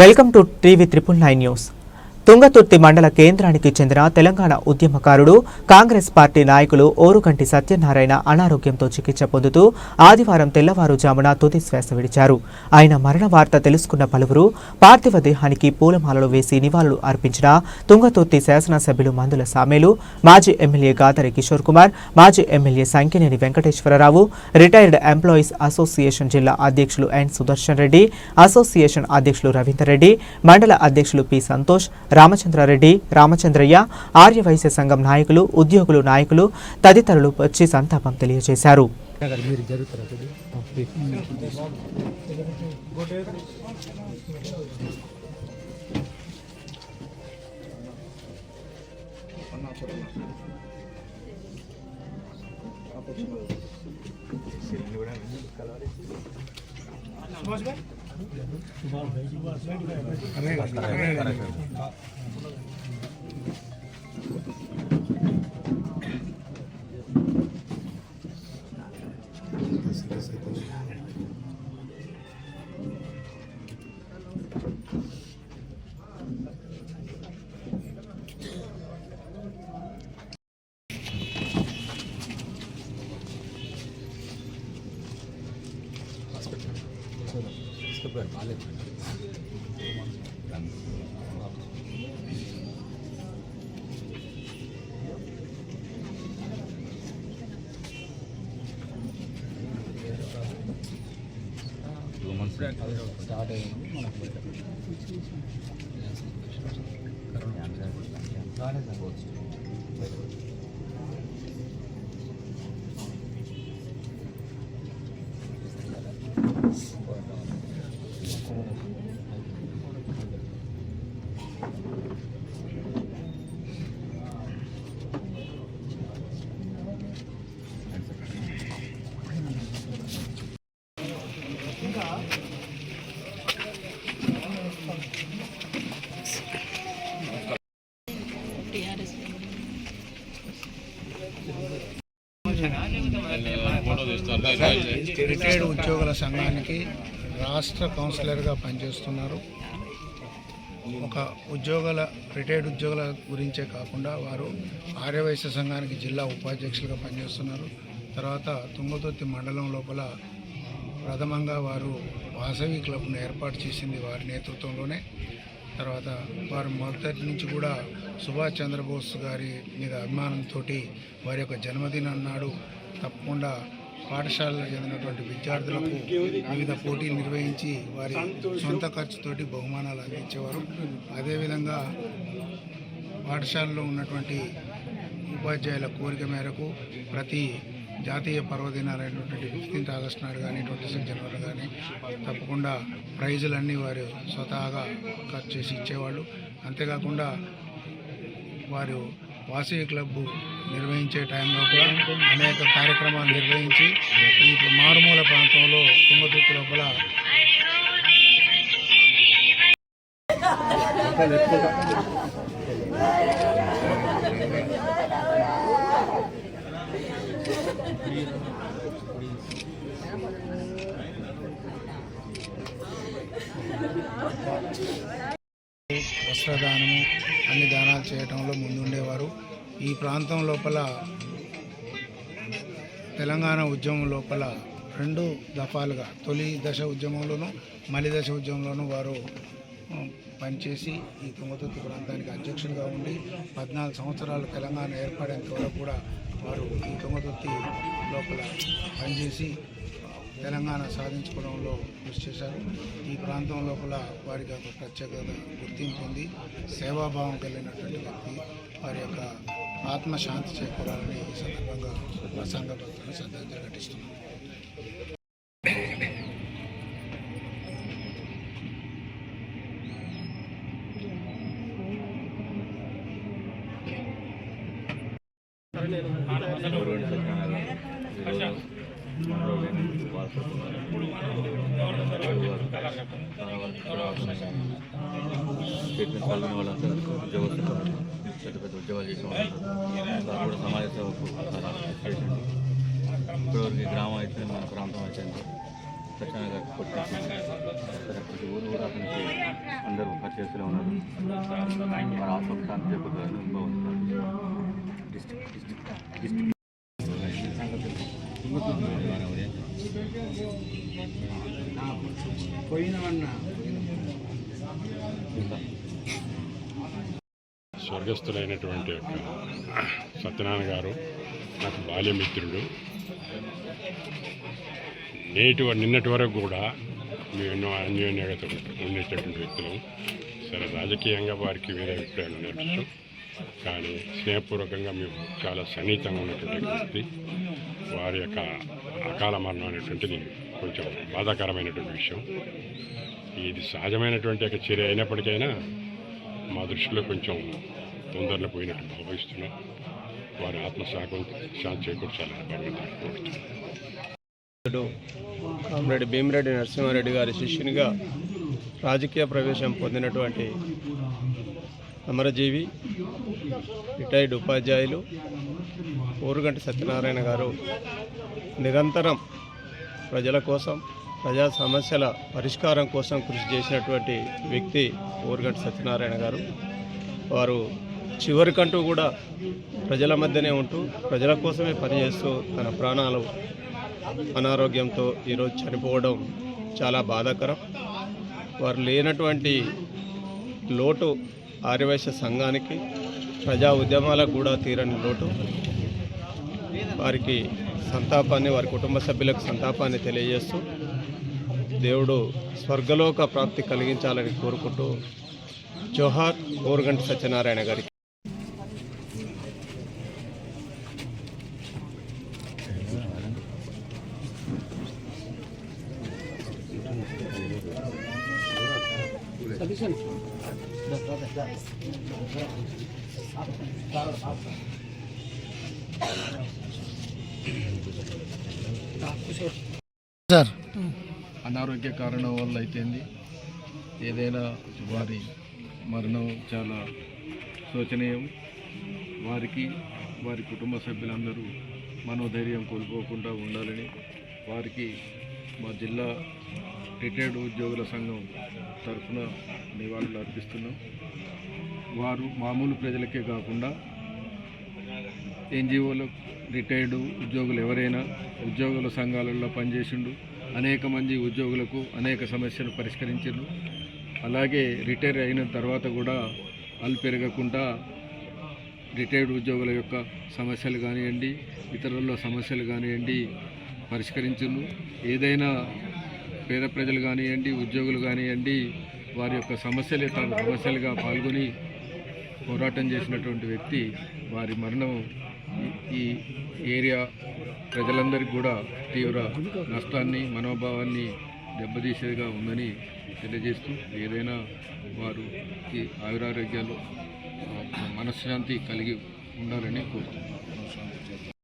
Welcome to TV 999 news. Thungathurthi మండల కేంద్రానికి చెందిన తెలంగాణ ఉద్యమకారుడు కాంగ్రెస్ పార్టీ నాయకులు ఓరుగంటి సత్యనారాయణ అనారోగ్యంతో చికిత్స పొందుతూ ఆదివారం తెల్లవారుజామున తుది శ్వాస విడిచారు. ఆయన మరణ వార్త తెలుసుకున్న పలువురు పార్థివ దేహానికి పూలమాలలు వేసి నివాళులు అర్పించిన తుంగతుర్తి శాసనసభ్యులు మందుల సామేలు, మాజీ ఎమ్మెల్యే గాదరి కిషోర్ కుమార్, మాజీ MLA Sankineni Venkateswararao, retired employees association జిల్లా అధ్యక్షులు ఎన్ సుదర్శన్ రెడ్డి, అసోసియేషన్ అధ్యక్షులు రవీందర్ రెడ్డి, మండల అధ్యక్షులు పి సంతోష్, రామచంద్రారెడ్డి, రామచంద్రయ్య, ఆర్యవైశ్య సంఘం నాయకులు, ఉద్యోగులు నాయకులు తదితరులు వచ్చి సంతాపం తెలియజేశారు. స్టార్ట్ అయ్యింది మనకు రిటైర్డ్ ఉద్యోగుల సంఘానికి రాష్ట్ర కౌన్సిలర్గా పనిచేస్తున్నారు. ఒక రిటైర్డ్ ఉద్యోగుల గురించే కాకుండా వారు ఆర్యవైశ్య సంఘానికి జిల్లా ఉపాధ్యక్షులుగా పనిచేస్తున్నారు. తర్వాత తుంగతుర్తి మండలం లోపల ప్రథమంగా వారు వాసవి క్లబ్ను ఏర్పాటు చేసింది వారి నేతృత్వంలోనే. తర్వాత వారు మొదటి నుంచి కూడా సుభాష్ చంద్రబోస్ గారి మీద అభిమానంతో వారి యొక్క జన్మదినం నాడు తప్పకుండా పాఠశాలలో చెందినటువంటి విద్యార్థులకు వివిధ పోటీలు నిర్వహించి వారి సొంత ఖర్చుతోటి బహుమానాలు అందించేవారు. అదేవిధంగా పాఠశాలలో ఉన్నటువంటి ఉపాధ్యాయుల కోరిక మేరకు ప్రతి జాతీయ పర్వదినాలైనటువంటి 15th ఆగస్టు నాడు కానీ 26 జనవరి కానీ తప్పకుండా ప్రైజులన్నీ వారు స్వతహాగా ఖర్చు చేసి ఇచ్చేవాళ్ళు. అంతేకాకుండా వారు వాసవి క్లబ్ నిర్వహించే టైంలో కూడా అనేక కార్యక్రమాలు నిర్వహించి ఈ మారుమూల ప్రాంతంలో తుంగతుర్తి లోపల వస్త్రదానము అన్ని దానాలు చేయటంలో ముందుండేవారు. ఈ ప్రాంతం లోపల తెలంగాణ ఉద్యమం లోపల 2 దఫాలుగా తొలి దశ ఉద్యమంలోనూ మలి దశ ఉద్యమంలోనూ వారు పనిచేసి ఈ తుంగతుర్తి ప్రాంతానికి అధ్యక్షులుగా ఉండి 14 సంవత్సరాలు తెలంగాణ ఏర్పడేంత వరకు కూడా వారు ఈ తుంగతుర్తి లోపల పనిచేసి తెలంగాణ సాధించుకోవడంలో కృషి చేశారు. ఈ ప్రాంతం లోపల వారికి ఒక ప్రత్యేకత గుర్తింపు ఉంది. సేవాభావం కలిగినటువంటి వ్యక్తి. వారి యొక్క ఆత్మశాంతి చేకూరాలని ఈ సందర్భంగా ప్రసంగ భక్తులు శ్రద్ధాంజలి ఘటిస్తున్నారు. పాల్గొనే వాళ్ళంతా ఉద్యోగస్తులు పెద్ద పెద్ద ఉద్యోగాలు చేసే వాళ్ళు కూడా సమాజ సేవకు చేసింది. ఇప్పటివరకు గ్రామం అయితే మన ప్రాంతం అయితే సత్యనారాయణ గారు కొట్టేసి ప్రతి ఊరు ఊరు అతనికి అందరూ పరిచయస్తులు ఉన్నారు. వారి ఆత్మశాంతి చేకూరుతుందని భావిస్తున్నారు. స్వర్గస్థులైనటువంటి యొక్క సత్యనారాయణ గారు నాకు బాల్యమిత్రుడు. నిన్నటి వరకు కూడా మేము ఎన్నో అన్యోన్యత ఉండేటటువంటి వ్యక్తులు. సరే, రాజకీయంగా వారికి వేరే అభిప్రాయాలు ఉండవచ్చు, కానీ స్నేహపూర్వకంగా మేము చాలా సన్నిహితంగా ఉన్నటువంటి వ్యక్తి. వారి యొక్క అకాల మరణం అనేటువంటిది కొంచెం బాధాకరమైనటువంటి విషయం. ఇది సహజమైనటువంటి యొక్క చర్య అయినప్పటికైనా మా దృష్టిలో కొంచెం తొందరలో పోయినట్టు భావిస్తున్నాం. వారి శాంతి చేకూర్చాలని భావిస్తున్నాం. కామ్రేడ్ భీమిరెడ్డి నరసింహారెడ్డి గారి శిష్యునిగా రాజకీయ ప్రవేశం పొందినటువంటి అమరజీవి రిటైర్డ్ ఉపాధ్యాయులు ఓరుగంటి సత్యనారాయణ గారు నిరంతరం ప్రజల కోసం, ప్రజా సమస్యల పరిష్కారం కోసం కృషి చేసినటువంటి వ్యక్తి ఓరుగంటి సత్యనారాయణ గారు. వారు చివరికంటూ కూడా ప్రజల మధ్యనే ఉంటూ ప్రజల కోసమే పనిచేస్తూ తన ప్రాణాలు అనారోగ్యంతో ఈరోజు చనిపోవడం చాలా బాధాకరం. వారు లేనటువంటి లోటు ఆర్యవైశ్య సంఘానికి, ప్రజా ఉద్యమాలకు కూడా తీరని లోటు. వారికి సంతాపాన్ని, వారి కుటుంబ సభ్యులకు సంతాపాన్ని తెలియజేస్తూ దేవుడు స్వర్గలోక ప్రాప్తి కలిగించాలని కోరుకుంటూ జోహార్ ఓరుగంటి సత్యనారాయణ గారికి. సార్, అనారోగ్య కారణం వల్ల అయితేంది ఏదైనా వారి మరణం చాలా శోచనీయం. వారికి, వారి కుటుంబ సభ్యులందరూ మనోధైర్యం కోల్పోకుండా ఉండాలని వారికి మా జిల్లా రిటైర్డ్ ఉద్యోగుల సంఘం తరఫున నివాళులు అర్పిస్తున్నాం. వారు మామూలు ప్రజలకే కాకుండా ఎన్జిఓలు, రిటైర్డు ఉద్యోగులు ఎవరైనా ఉద్యోగుల సంఘాలలో పనిచేసిండు. అనేక మంది ఉద్యోగులకు అనేక సమస్యలు పరిష్కరించారు. అలాగే రిటైర్ అయిన తర్వాత కూడా పెరగకుండా రిటైర్డ్ ఉద్యోగుల యొక్క సమస్యలు కానివ్వండి, ఇతరుల సమస్యలు కానివ్వండి పరిష్కరించారు. ఏదైనా పేద ప్రజలు కానివ్వండి, ఉద్యోగులు కానివ్వండి, వారి యొక్క సమస్యలే తాను సమస్యలుగా పాల్గొని పోరాటం చేసినటువంటి వ్యక్తి. వారి మరణం ఈ ఏరియా ప్రజలందరికీ కూడా తీవ్ర నష్టాన్ని, మనోభావాన్ని దెబ్బతీసేదిగా ఉందని తెలియజేస్తూ, ఏదైనా వారికి ఆయురారోగ్యాలు, మనశ్శాంతి కలిగి ఉండాలని కోరుతున్నాను.